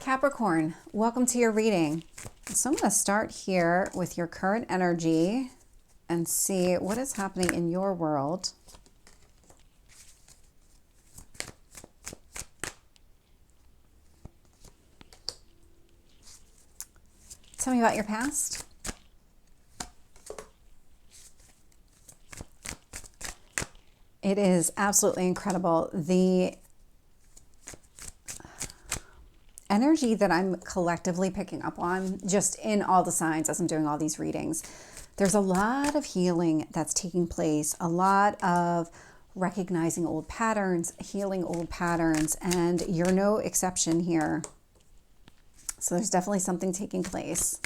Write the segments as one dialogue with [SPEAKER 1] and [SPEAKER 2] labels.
[SPEAKER 1] Capricorn, welcome to your reading. So I'm going to start here with your current energy and see what is happening in your world. Tell me about your past. It is absolutely incredible. The energy that I'm collectively picking up on, just in all the signs as I'm doing all these readings, there's a lot of healing that's taking place, a lot of recognizing old patterns, healing old patterns, and you're no exception here. So there's definitely something taking place.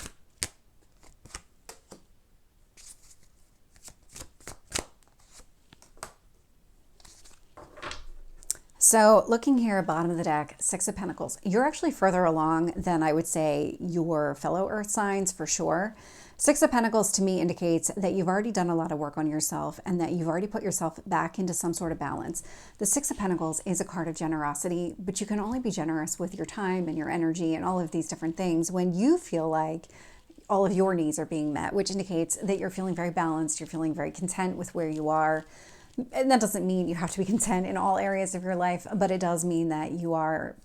[SPEAKER 1] So looking here at bottom of the deck, Six of Pentacles, you're actually further along than I would say your fellow earth signs for sure. Six of Pentacles to me indicates that you've already done a lot of work on yourself and that you've already put yourself back into some sort of balance. The Six of Pentacles is a card of generosity, but you can only be generous with your time and your energy and all of these different things when you feel like all of your needs are being met, which indicates that you're feeling very balanced, you're feeling very content with where you are. And that doesn't mean you have to be content in all areas of your life, but it does mean that you are,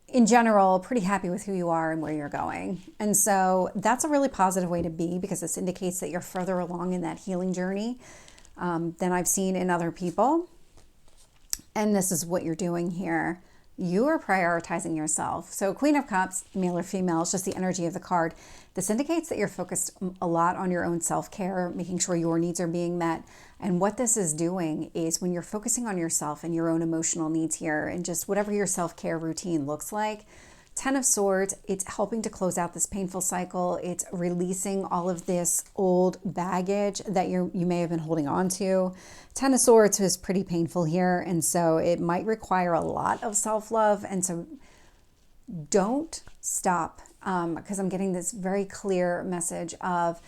[SPEAKER 1] in general, pretty happy with who you are and where you're going. And so that's a really positive way to be, because this indicates that you're further along in that healing journey than I've seen in other people. And this is what you're doing here. You are prioritizing yourself. So Queen of Cups, male or female, it's just the energy of the card. This indicates that you're focused a lot on your own self-care, making sure your needs are being met. And what this is doing is when you're focusing on yourself and your own emotional needs here and just whatever your self-care routine looks like, Ten of Swords, it's helping to close out this painful cycle. It's releasing all of this old baggage that you may have been holding on to. Ten of Swords is pretty painful here, and so it might require a lot of self-love. And so don't stop, because I'm getting this very clear message of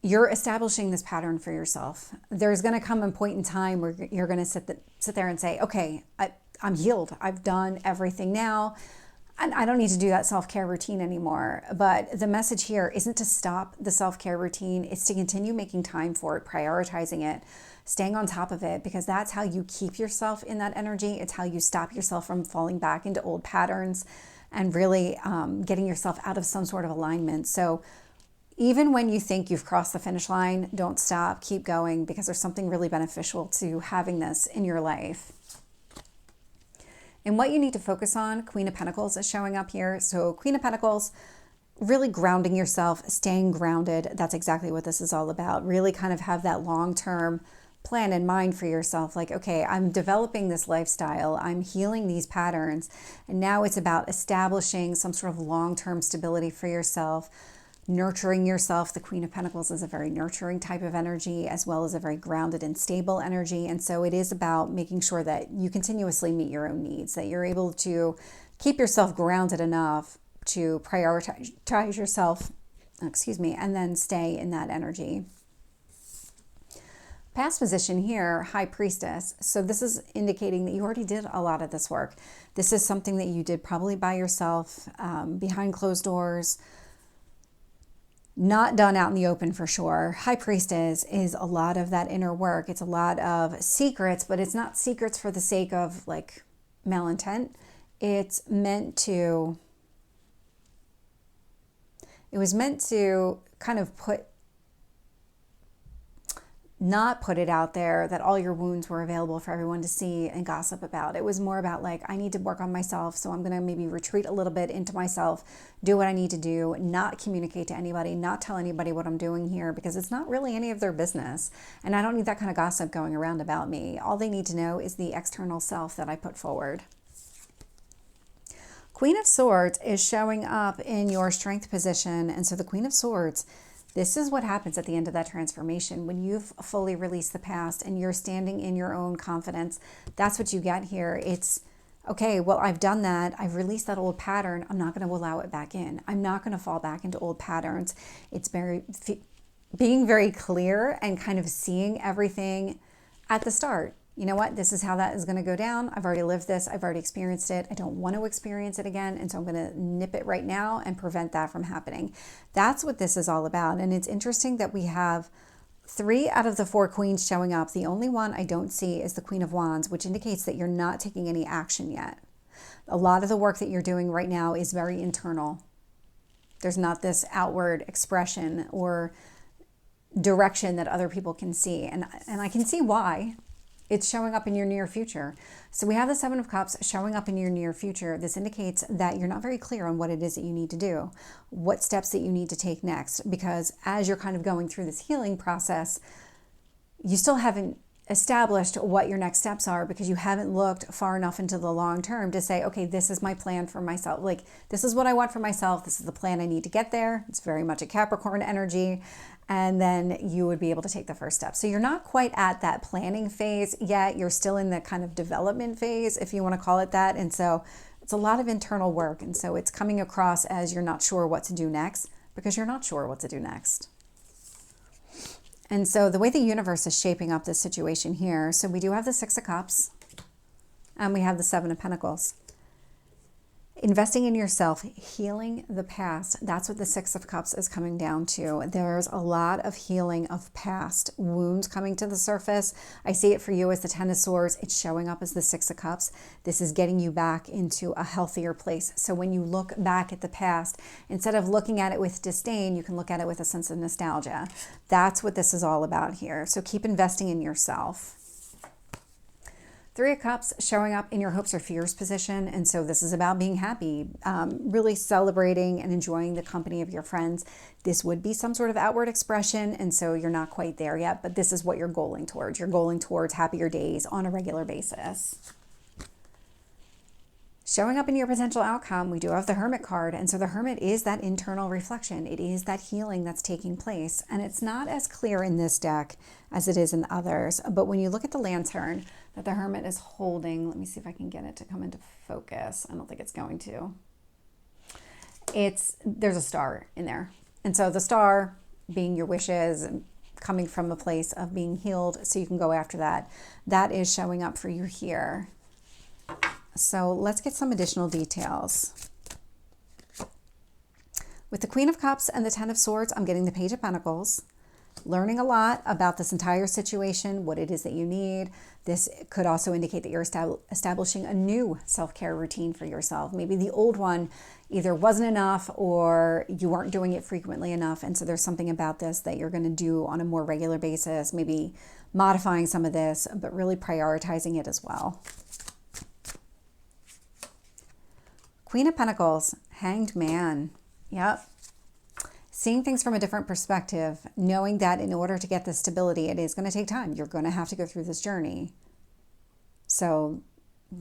[SPEAKER 1] you're establishing this pattern for yourself. There's going to come a point in time where you're going to sit there and say, okay, I'm healed. I've done everything now. And I don't need to do that self-care routine anymore. But the message here isn't to stop the self-care routine. It's to continue making time for it, prioritizing it, staying on top of it, because that's how you keep yourself in that energy. It's how you stop yourself from falling back into old patterns and really getting yourself out of some sort of alignment. So even when you think you've crossed the finish line, don't stop, keep going, because there's something really beneficial to having this in your life. And what you need to focus on, Queen of Pentacles is showing up here. So Queen of Pentacles, really grounding yourself, staying grounded. That's exactly what this is all about. Really kind of have that long-term plan in mind for yourself. Like, okay, I'm developing this lifestyle. I'm healing these patterns. And now it's about establishing some sort of long-term stability for yourself. Nurturing yourself. The Queen of Pentacles is a very nurturing type of energy, as well as a very grounded and stable energy. And so it is about making sure that you continuously meet your own needs, that you're able to keep yourself grounded enough to prioritize yourself, and then stay in that energy. Past position here, High Priestess. So this is indicating that you already did a lot of this work. This is something that you did probably by yourself, behind closed doors, not done out in the open for sure. High Priestess is a lot of that inner work. It's a lot of secrets, but it's not secrets for the sake of like malintent. It was meant to kind of not put it out there that all your wounds were available for everyone to see and gossip about. It was more about like, I need to work on myself, so I'm going to maybe retreat a little bit into myself, do what I need to do, not communicate to anybody, not tell anybody what I'm doing here, because it's not really any of their business. And I don't need that kind of gossip going around about me. All they need to know is the external self that I put forward. Queen of Swords is showing up in your strength position. And so the Queen of Swords, this is what happens at the end of that transformation. When you've fully released the past and you're standing in your own confidence, that's what you get here. It's, okay, well, I've done that. I've released that old pattern. I'm not going to allow it back in. I'm not going to fall back into old patterns. It's being very clear and kind of seeing everything at the start. you know what, this is how that is going to go down. I've already lived this. I've already experienced it. I don't want to experience it again. And so I'm going to nip it right now and prevent that from happening. That's what this is all about. And it's interesting that we have 3 out of the 4 queens showing up. The only one I don't see is the Queen of Wands, which indicates that you're not taking any action yet. A lot of the work that you're doing right now is very internal. There's not this outward expression or direction that other people can see. And I can see why. It's showing up in your near future. So we have the 7 of Cups showing up in your near future. This indicates that you're not very clear on what it is that you need to do, what steps that you need to take next, because as you're kind of going through this healing process, you still haven't established what your next steps are because you haven't looked far enough into the long term to say, okay, this is my plan for myself. Like, this is what I want for myself. This is the plan I need to get there. It's very much a Capricorn energy. And then you would be able to take the first step. So you're not quite at that planning phase yet. You're still in the kind of development phase, if you want to call it that. And so it's a lot of internal work. And so it's coming across as you're not sure what to do next because you're not sure what to do next. And so the way the universe is shaping up this situation here, so we do have the 6 of Cups and we have the 7 of Pentacles. Investing in yourself, healing the past. That's what the 6 of Cups is coming down to. There's a lot of healing of past wounds coming to the surface. I see it for you as the 10 of Swords. It's showing up as the 6 of Cups. This is getting you back into a healthier place. So when you look back at the past, instead of looking at it with disdain, you can look at it with a sense of nostalgia. That's what this is all about here. So keep investing in yourself. 3 of Cups showing up in your hopes or fears position. And so this is about being happy, really celebrating and enjoying the company of your friends. This would be some sort of outward expression. And so you're not quite there yet, but this is what you're goaling towards. You're goaling towards happier days on a regular basis. Showing up in your potential outcome, we do have the Hermit card. And so the Hermit is that internal reflection. It is that healing that's taking place. And it's not as clear in this deck as it is in others. But when you look at the Lantern that the Hermit is holding, let me see if I can get it to come into focus. I don't think it's going to. There's a star in there. And so the star being your wishes and coming from a place of being healed so you can go after that. That is showing up for you here. So let's get some additional details. With the Queen of Cups and the 10 of Swords, I'm getting the Page of Pentacles. Learning a lot about this entire situation, what it is that you need. This could also indicate that you're establishing a new self-care routine for yourself. Maybe the old one either wasn't enough or you weren't doing it frequently enough. And so there's something about this that you're going to do on a more regular basis, maybe modifying some of this, but really prioritizing it as well. Queen of Pentacles, Hanged Man. Yep. Seeing things from a different perspective, knowing that in order to get the stability, it is going to take time. You're going to have to go through this journey. So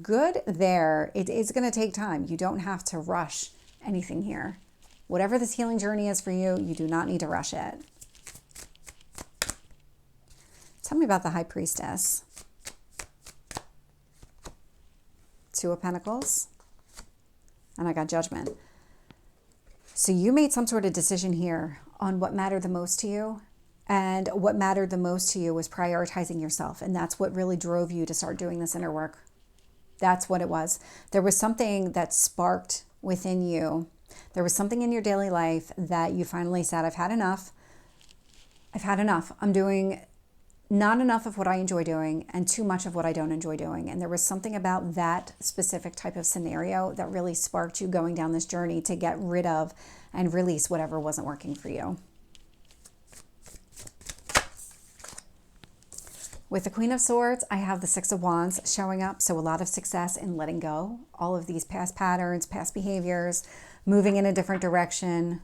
[SPEAKER 1] good there. It is going to take time. You don't have to rush anything here. Whatever this healing journey is for you, you do not need to rush it. Tell me about the High Priestess. 2 of Pentacles. And I got Judgment. So you made some sort of decision here on what mattered the most to you. And what mattered the most to you was prioritizing yourself. And that's what really drove you to start doing this inner work. That's what it was. There was something that sparked within you. There was something in your daily life that you finally said, I've had enough. I've had enough. I'm doing not enough of what I enjoy doing and too much of what I don't enjoy doing. And there was something about that specific type of scenario that really sparked you going down this journey to get rid of and release whatever wasn't working for you. With the Queen of Swords, I have the 6 of Wands showing up. So a lot of success in letting go all of these past patterns, past behaviors, moving in a different direction.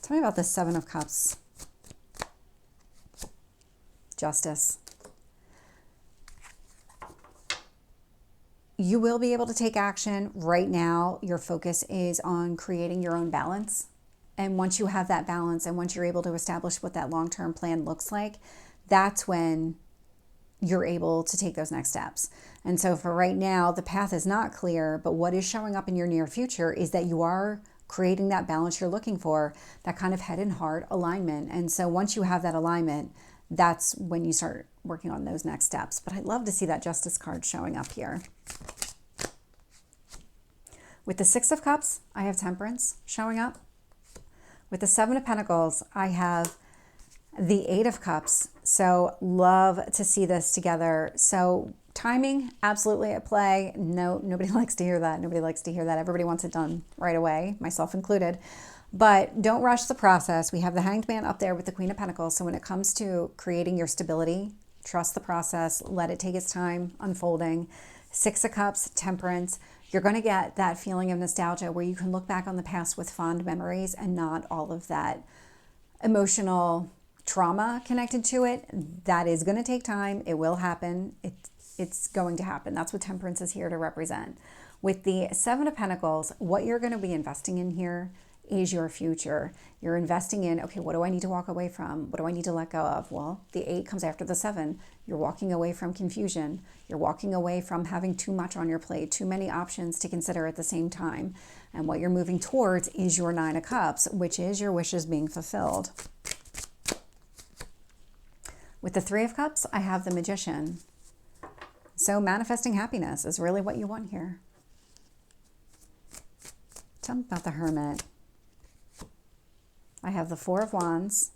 [SPEAKER 1] Tell me about the 7 of Cups. Justice. You will be able to take action. Right now, your focus is on creating your own balance. And once you have that balance and once you're able to establish what that long-term plan looks like, that's when you're able to take those next steps. And so for right now, the path is not clear, but what is showing up in your near future is that you are creating that balance you're looking for, that kind of head and heart alignment. And so once you have that alignment, that's when you start working on those next steps. But I'd love to see that Justice card showing up here. With the Six of Cups, I have Temperance showing up. With the Seven of Pentacles, I have the Eight of Cups. So love to see this together. So timing, absolutely at play. No, nobody likes to hear that. Nobody likes to hear that. Everybody wants it done right away, myself included. But don't rush the process. We have the Hanged Man up there with the Queen of Pentacles. So when it comes to creating your stability, trust the process. Let it take its time unfolding. Six of Cups, Temperance. You're going to get that feeling of nostalgia where you can look back on the past with fond memories and not all of that emotional trauma connected to it. That is going to take time. It will happen. It's going to happen. That's what Temperance is here to represent. With the Seven of Pentacles, what you're going to be investing in here is your future. You're investing in, okay, what do I need to walk away from? What do I need to let go of? Well, the 8 comes after the 7. You're walking away from confusion. You're walking away from having too much on your plate, too many options to consider at the same time. And what you're moving towards is your 9 of Cups, which is your wishes being fulfilled. With the 3 of Cups, I have the Magician. So manifesting happiness is really what you want here. Tell me about the Hermit. I have the 4 of Wands,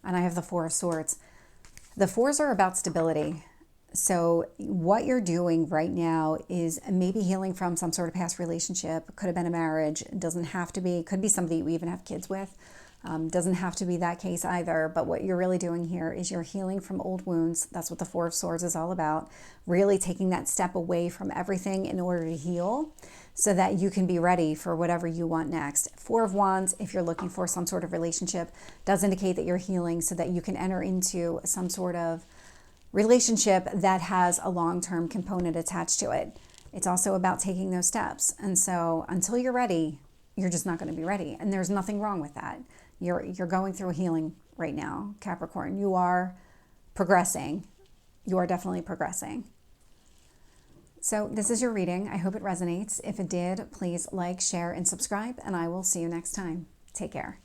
[SPEAKER 1] and I have the 4 of Swords. The 4s are about stability. So what you're doing right now is maybe healing from some sort of past relationship. Could have been a marriage. Doesn't have to be. Could be somebody you even have kids with. Doesn't have to be that case either. But what you're really doing here is you're healing from old wounds. That's what the 4 of Swords is all about. Really taking that step away from everything in order to heal, so that you can be ready for whatever you want next. 4 of Wands, if you're looking for some sort of relationship, does indicate that you're healing so that you can enter into some sort of relationship that has a long-term component attached to it. It's also about taking those steps. And so until you're ready, you're just not going to be ready. And there's nothing wrong with that. You're going through a healing right now, Capricorn. You are progressing. You are definitely progressing. So this is your reading. I hope it resonates. If it did, please like, share, and subscribe, and I will see you next time. Take care.